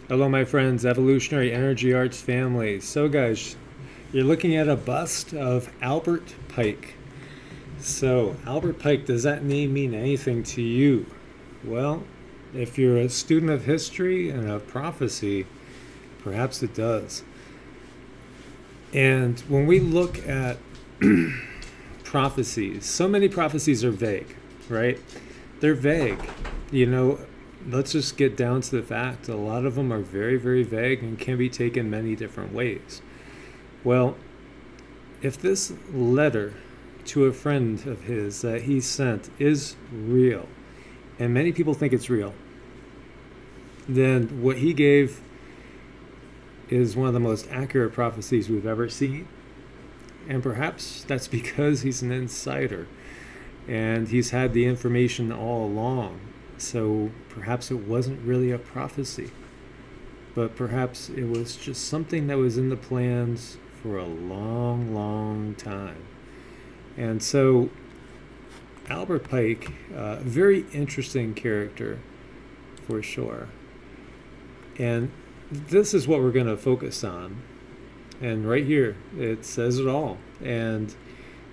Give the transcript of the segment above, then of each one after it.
Hello, my friends, Evolutionary Energy Arts family. So, guys, you're looking at a bust of Albert Pike. So, Albert Pike, does that name mean anything to you? Well, if you're a student of history and of prophecy, perhaps it does. And when we look at prophecies, so many prophecies are vague, right? They're vague. Let's just get down to the fact. A lot of them are very, very vague and can be taken many different ways. Well, if this letter to a friend of his that he sent is real, and many people think it's real, then what he gave is one of the most accurate prophecies we've ever seen. And perhaps that's because he's an insider and he's had the information all along. So perhaps it wasn't really a prophecy, but perhaps it was just something that was in the plans for a long, long time. And so Albert Pike, very interesting character for sure. And this is what we're going to focus on. And right here, it says it all. And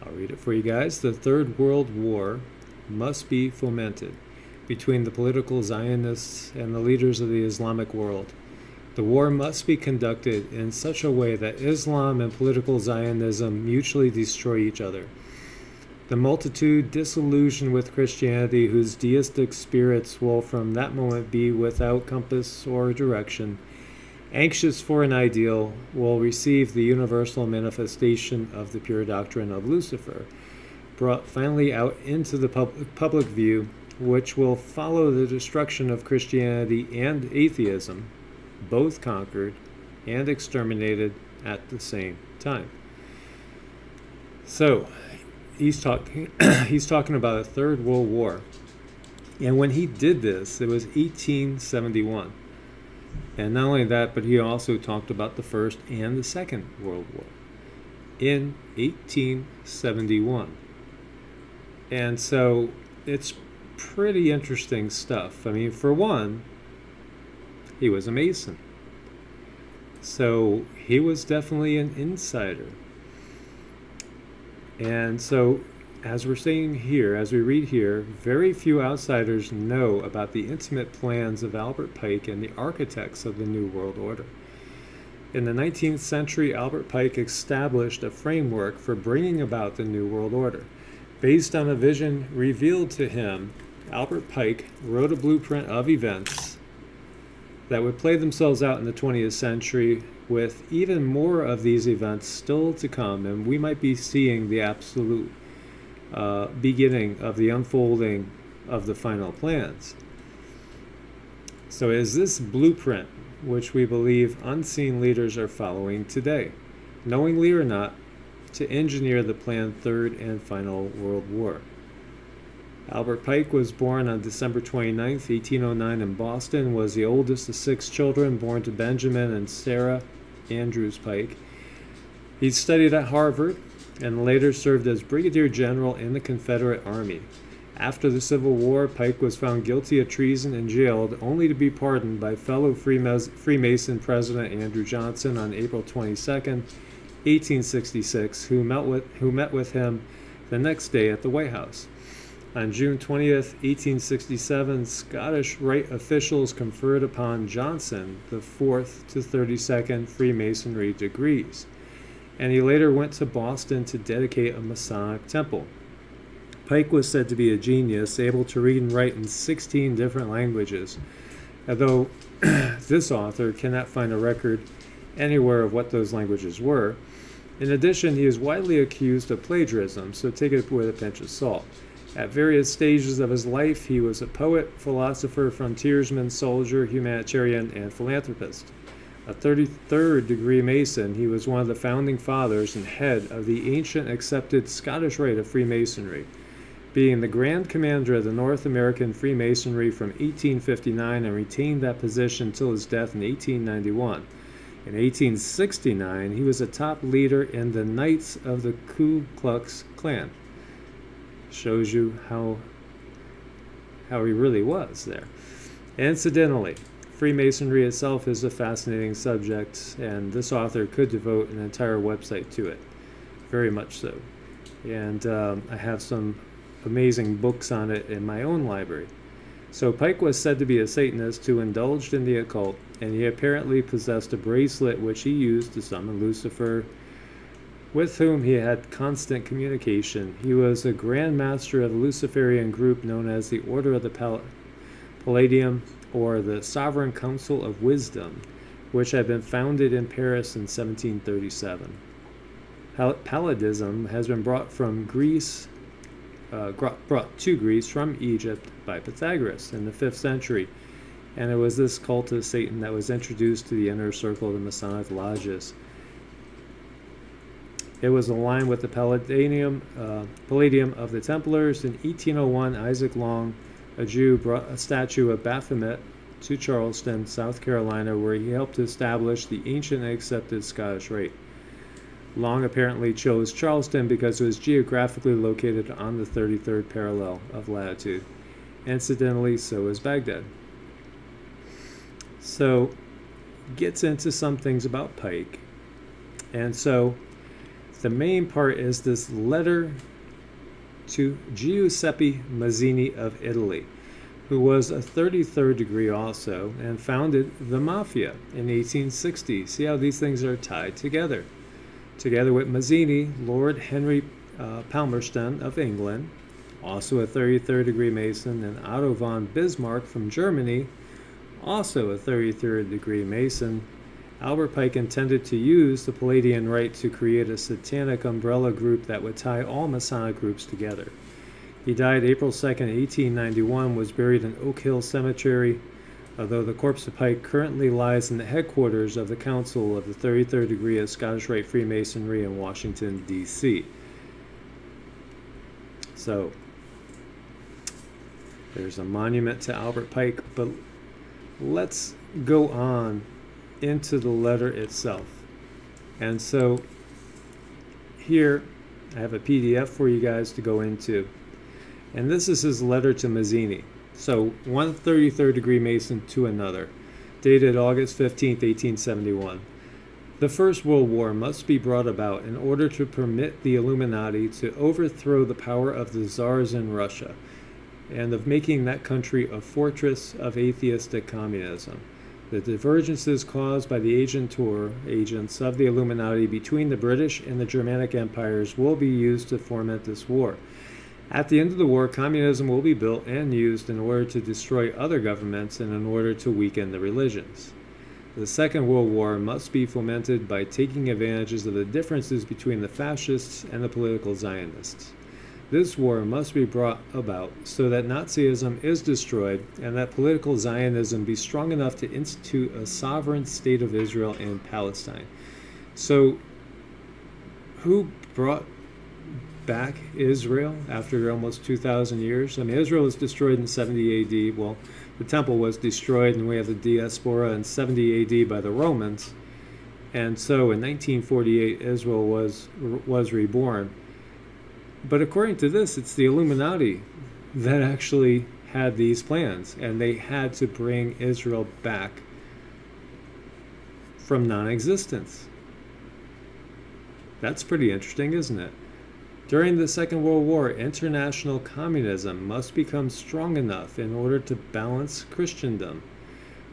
I'll read it for you guys. The Third World War must be fomented between the political Zionists and the leaders of the Islamic world. The war must be conducted in such a way that Islam and political Zionism mutually destroy each other. The multitude disillusioned with Christianity, whose deistic spirits will from that moment be without compass or direction, anxious for an ideal, will receive the universal manifestation of the pure doctrine of Lucifer, brought finally out into the public view, which will follow the destruction of Christianity and atheism, both conquered and exterminated at the same time. So he's talking about a Third World War. And when he did this, it was 1871. And not only that, but he also talked about the First and the Second World War in 1871. And so it's pretty interesting stuff. I mean, for one, he was a Mason. So he was definitely an insider. And so, as we're saying here, as we read here, very few outsiders know about the intimate plans of Albert Pike and the architects of the New World Order. In the 19th century, Albert Pike established a framework for bringing about the New World Order. Based on a vision revealed to him, Albert Pike wrote a blueprint of events that would play themselves out in the 20th century, with even more of these events still to come, and we might be seeing the absolute beginning of the unfolding of the final plans. So is this blueprint which we believe unseen leaders are following today, knowingly or not, to engineer the planned Third and Final World War? Albert Pike was born on December 29, 1809 in Boston, was the oldest of 6 children born to Benjamin and Sarah Andrews Pike. He studied at Harvard and later served as brigadier general in the Confederate Army. After the Civil War, Pike was found guilty of treason and jailed, only to be pardoned by fellow Freemason President Andrew Johnson on April 22, 1866, who met with him the next day at the White House. On June 20th, 1867, Scottish Rite officials conferred upon Johnson the 4th to 32nd Freemasonry degrees, and he later went to Boston to dedicate a Masonic temple. Pike was said to be a genius, able to read and write in 16 different languages, although this author cannot find a record anywhere of what those languages were. In addition, he is widely accused of plagiarism, so take it with a pinch of salt. At various stages of his life, he was a poet, philosopher, frontiersman, soldier, humanitarian, and philanthropist. A 33rd degree Mason, he was one of the founding fathers and head of the ancient accepted Scottish Rite of Freemasonry, being the Grand Commander of the North American Freemasonry from 1859 and retained that position until his death in 1891. In 1869, he was a top leader in the Knights of the Ku Klux Klan. Shows you how he really was there. Incidentally, Freemasonry itself is a fascinating subject, and this author could devote an entire website to it, very much so. And I have some amazing books on it in my own library. So Pike was said to be a Satanist who indulged in the occult, and he apparently possessed a bracelet which he used to summon Lucifer, with whom he had constant communication. He was a Grand Master of the Luciferian group known as the Order of the Palladium, or the Sovereign Council of Wisdom, which had been founded in Paris in 1737. Palladism has been brought to Greece from Egypt by Pythagoras in the 5th century, and it was this cult of Satan that was introduced to the inner circle of the Masonic lodges. It was aligned with the Palladium of the Templars. In 1801, Isaac Long, a Jew, brought a statue of Baphomet to Charleston, South Carolina, where he helped establish the ancient and accepted Scottish Rite. Long apparently chose Charleston because it was geographically located on the 33rd parallel of latitude. Incidentally, so is Baghdad. So, gets into some things about Pike. And so, the main part is this letter to Giuseppe Mazzini of Italy, who was a 33rd degree also and founded the Mafia in 1860. See how these things are tied together. Together with Mazzini, Lord Henry Palmerston of England, also a 33rd degree Mason, and Otto von Bismarck from Germany, also a 33rd degree Mason. Albert Pike intended to use the Palladian Rite to create a satanic umbrella group that would tie all Masonic groups together. He died April 2nd, 1891, was buried in Oak Hill Cemetery, although the corpse of Pike currently lies in the headquarters of the Council of the 33rd Degree of Scottish Rite Freemasonry in Washington, D.C. So, there's a monument to Albert Pike, but let's go on into the letter itself. And so here I have a PDF for you guys to go into, and this is his letter to Mazzini. So one 33rd degree Mason to another, dated August 15th, 1871. The First World War must be brought about in order to permit the Illuminati to overthrow the power of the czars in Russia and of making that country a fortress of atheistic communism. The divergences caused by the agents of the Illuminati between the British and the Germanic empires will be used to foment this war. At the end of the war, communism will be built and used in order to destroy other governments and in order to weaken the religions. The Second World War must be fomented by taking advantages of the differences between the fascists and the political Zionists. This war must be brought about so that Nazism is destroyed and that political Zionism be strong enough to institute a sovereign state of Israel in Palestine. So, who brought back Israel after almost 2,000 years? I mean, Israel was destroyed in 70 AD. Well, the temple was destroyed, and we have the diaspora in 70 AD by the Romans. And so in 1948, Israel was reborn. But according to this, it's the Illuminati that actually had these plans, and they had to bring Israel back from non-existence. That's pretty interesting, isn't it? During the Second World War, international communism must become strong enough in order to balance Christendom,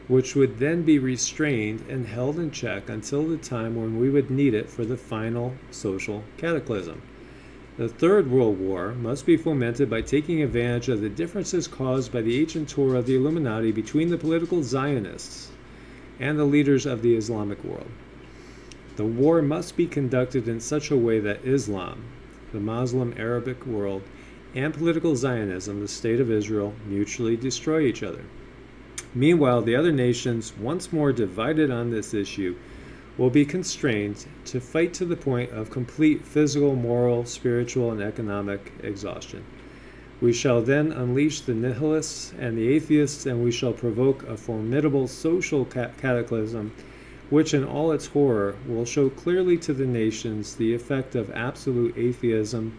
which would then be restrained and held in check until the time when we would need it for the final social cataclysm. The Third World War must be fomented by taking advantage of the differences caused by the agentur of the Illuminati between the political Zionists and the leaders of the Islamic world. The war must be conducted in such a way that Islam, the Muslim Arabic world, and political Zionism, the State of Israel, mutually destroy each other. Meanwhile, the other nations, once more divided on this issue, will be constrained to fight to the point of complete physical, moral, spiritual, and economic exhaustion. We shall then unleash the nihilists and the atheists, and we shall provoke a formidable social cataclysm, which in all its horror will show clearly to the nations the effect of absolute atheism,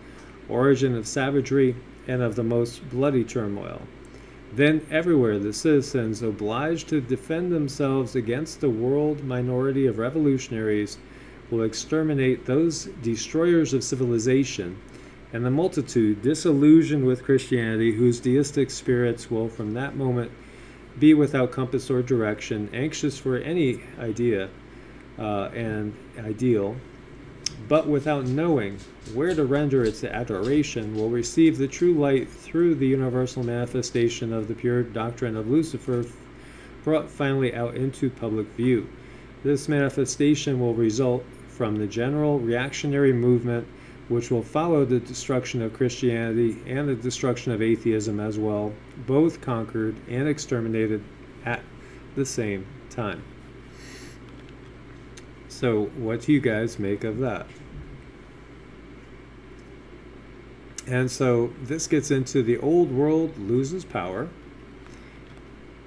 origin of savagery, and of the most bloody turmoil. Then everywhere the citizens, obliged to defend themselves against the world minority of revolutionaries, will exterminate those destroyers of civilization, and the multitude, disillusioned with Christianity, whose deistic spirits will from that moment be without compass or direction, anxious for any idea and ideal, but without knowing where to render its adoration, will receive the true light through the universal manifestation of the pure doctrine of Lucifer, brought finally out into public view. This manifestation will result from the general reactionary movement, which will follow the destruction of Christianity and the destruction of atheism as well, both conquered and exterminated at the same time. So what do you guys make of that? And so this gets into the old world loses power.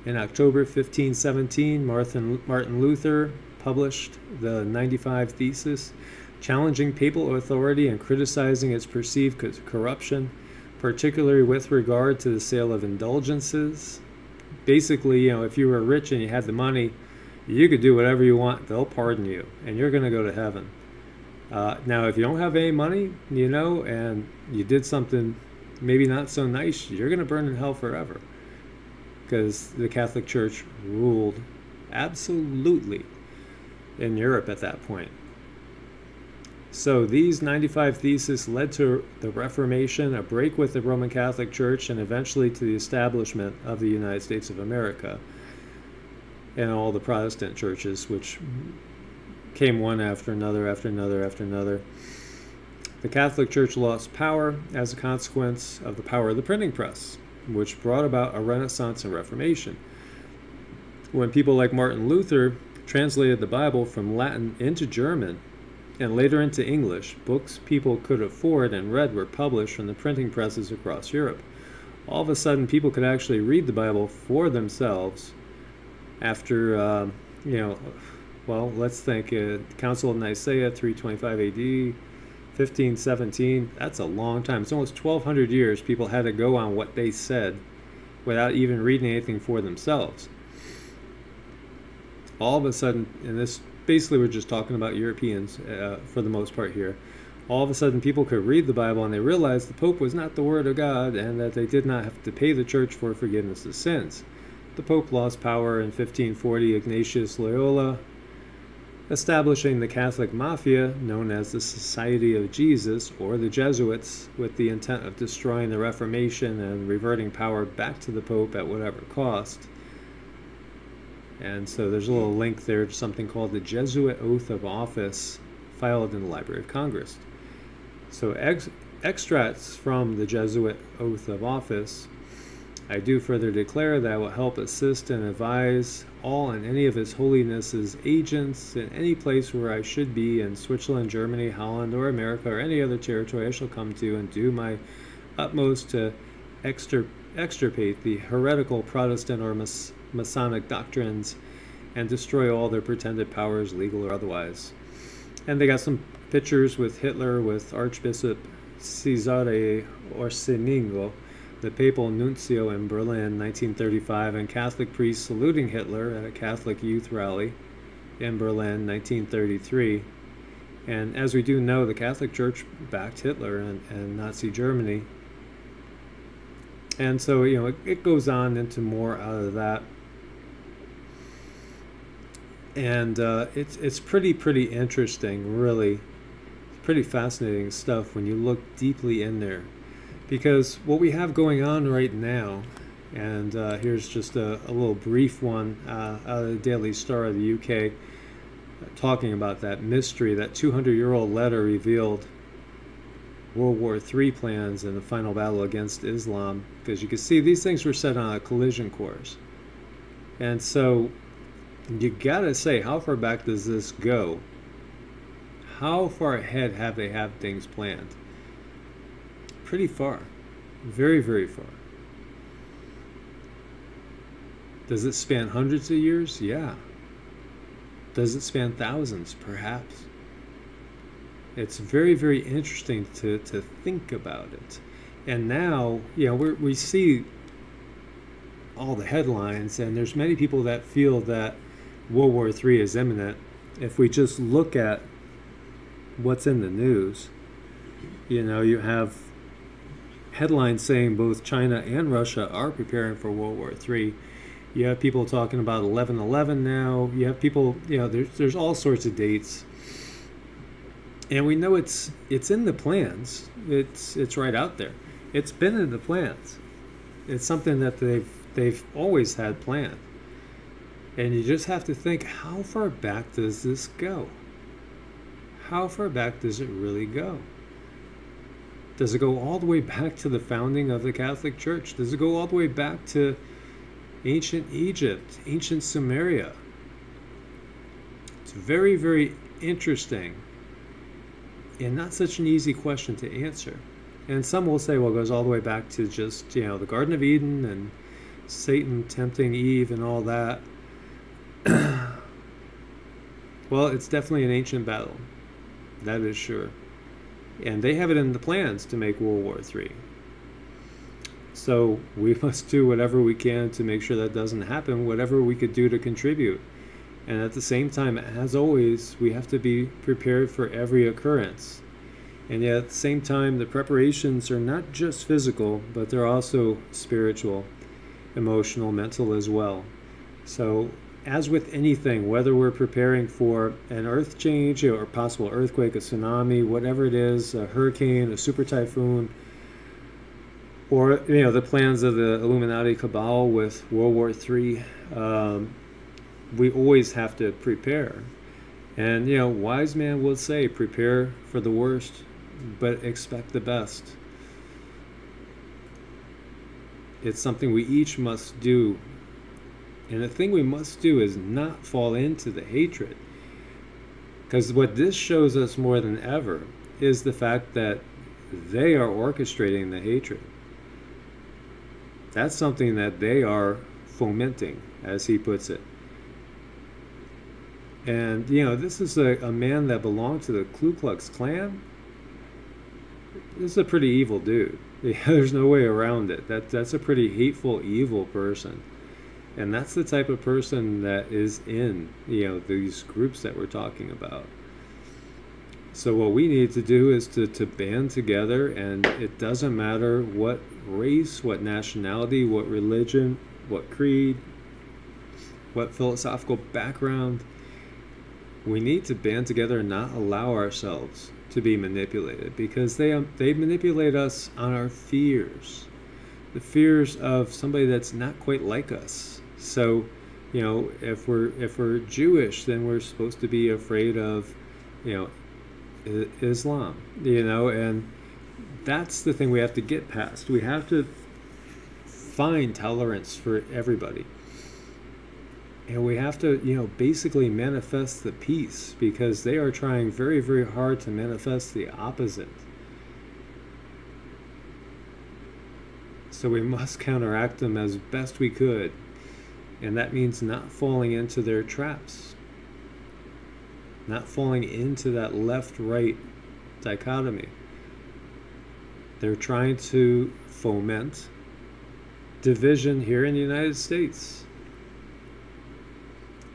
In October 1517, Martin Luther published the 95 Thesis, challenging papal authority and criticizing its perceived corruption, particularly with regard to the sale of indulgences. Basically, if you were rich and you had the money, you could do whatever you want. They'll pardon you, and you're going to go to heaven. Now, if you don't have any money, and you did something maybe not so nice, you're going to burn in hell forever, because the Catholic Church ruled absolutely in Europe at that point. So these 95 Theses led to the Reformation, a break with the Roman Catholic Church, and eventually to the establishment of the United States of America and all the Protestant churches, which came one after another, after another, after another. The Catholic Church lost power as a consequence of the power of the printing press, which brought about a Renaissance and Reformation. When people like Martin Luther translated the Bible from Latin into German and later into English, books people could afford and read were published from the printing presses across Europe. All of a sudden, people could actually read the Bible for themselves after, well, let's think, Council of Nicaea, 325 AD, 1517, that's a long time. It's almost 1,200 years people had to go on what they said without even reading anything for themselves. All of a sudden, and this basically we're just talking about Europeans for the most part here, all of a sudden people could read the Bible and they realized the Pope was not the Word of God and that they did not have to pay the church for forgiveness of sins. The Pope lost power in 1540, Ignatius Loyola, establishing the Catholic Mafia, known as the Society of Jesus, or the Jesuits, with the intent of destroying the Reformation and reverting power back to the Pope at whatever cost. And so there's a little link there to something called the Jesuit Oath of Office, filed in the Library of Congress. So extracts from the Jesuit Oath of Office: I do further declare that I will help, assist, and advise all and any of His Holiness's agents in any place where I should be, in Switzerland, Germany, Holland, or America, or any other territory I shall come to, and do my utmost to extirpate the heretical Protestant or Masonic doctrines and destroy all their pretended powers, legal or otherwise. And they got some pictures with Hitler, with Archbishop Cesare Orsiningo, the papal nuncio in Berlin, 1935, and Catholic priests saluting Hitler at a Catholic youth rally in Berlin, 1933. And as we do know, the Catholic Church backed Hitler and Nazi Germany. And so, it goes on into more out of that. And it's pretty interesting, really. Pretty fascinating stuff when you look deeply in there. Because what we have going on right now, and here's just a little brief one out of the Daily Star of the UK, talking about that mystery. That 200-year-old letter revealed World War III plans in the final battle against Islam. Because you can see these things were set on a collision course. And so you gotta say, how far back does this go? How far ahead have they had things planned? Pretty far. Very, very far. Does it span hundreds of years? Yeah. Does it span thousands? Perhaps. It's very, very interesting to think about it. And now, we see all the headlines, and there's many people that feel that World War III is imminent. If we just look at what's in the news, you have headlines saying both China and Russia are preparing for World War III. You have people talking about 11/11 now. You have people, there's all sorts of dates, and we know it's in the plans. It's right out there. It's been in the plans. It's something that they've always had planned. And you just have to think, how far back does this go? How far back does it really go? Does it go all the way back to the founding of the Catholic Church? Does it go all the way back to ancient Egypt, ancient Sumeria? It's very, very interesting and not such an easy question to answer. And some will say, well, it goes all the way back to just, the Garden of Eden and Satan tempting Eve and all that. Well, it's definitely an ancient battle. That is sure. And they have it in the plans to make World War III. So we must do whatever we can to make sure that doesn't happen, whatever we could do to contribute. And at the same time, as always, we have to be prepared for every occurrence. And yet at the same time, the preparations are not just physical, but they're also spiritual, emotional, mental as well. So as with anything, whether we're preparing for an earth change or a possible earthquake, a tsunami, whatever it is, a hurricane, a super typhoon, or the plans of the Illuminati cabal with World War III, we always have to prepare. And wise man will say, prepare for the worst, but expect the best. It's something we each must do. And the thing we must do is not fall into the hatred. Because what this shows us more than ever is the fact that they are orchestrating the hatred. That's something that they are fomenting, as he puts it. And, this is a man that belonged to the Ku Klux Klan. This is a pretty evil dude. There's no way around it. That's a pretty hateful, evil person. And that's the type of person that is in, these groups that we're talking about. So what we need to do is to band together, and it doesn't matter what race, what nationality, what religion, what creed, what philosophical background. We need to band together and not allow ourselves to be manipulated, because they manipulate us on our fears, the fears of somebody that's not quite like us. So, if we're Jewish, then we're supposed to be afraid of, Islam, and that's the thing we have to get past. We have to find tolerance for everybody. And we have to, basically manifest the peace, because they are trying very, very hard to manifest the opposite. So we must counteract them as best we could. And that means not falling into their traps. Not falling into that left-right dichotomy. They're trying to foment division here in the United States.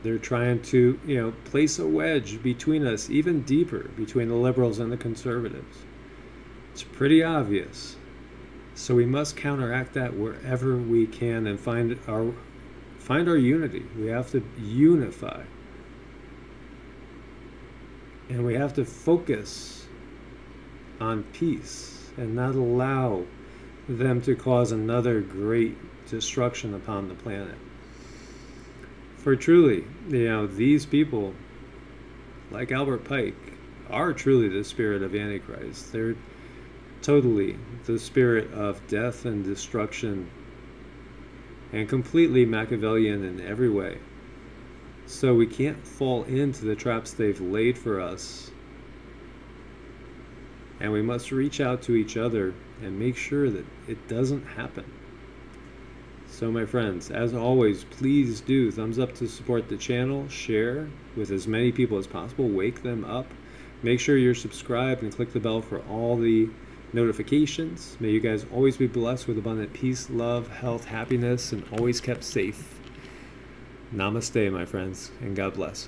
They're trying to, place a wedge between us, even deeper, between the liberals and the conservatives. It's pretty obvious. So we must counteract that wherever we can and find our unity. We have to unify. And we have to focus on peace and not allow them to cause another great destruction upon the planet. For truly, these people, like Albert Pike, are truly the spirit of Antichrist. They're totally the spirit of death and destruction, and completely Machiavellian in every way. So we can't fall into the traps they've laid for us. And we must reach out to each other and make sure that it doesn't happen. So my friends, as always, please do thumbs up to support the channel, share with as many people as possible, wake them up. Make sure you're subscribed and click the bell for all the notifications. May you guys always be blessed with abundant peace, love, health, happiness, and always kept safe. Namaste, my friends, and God bless.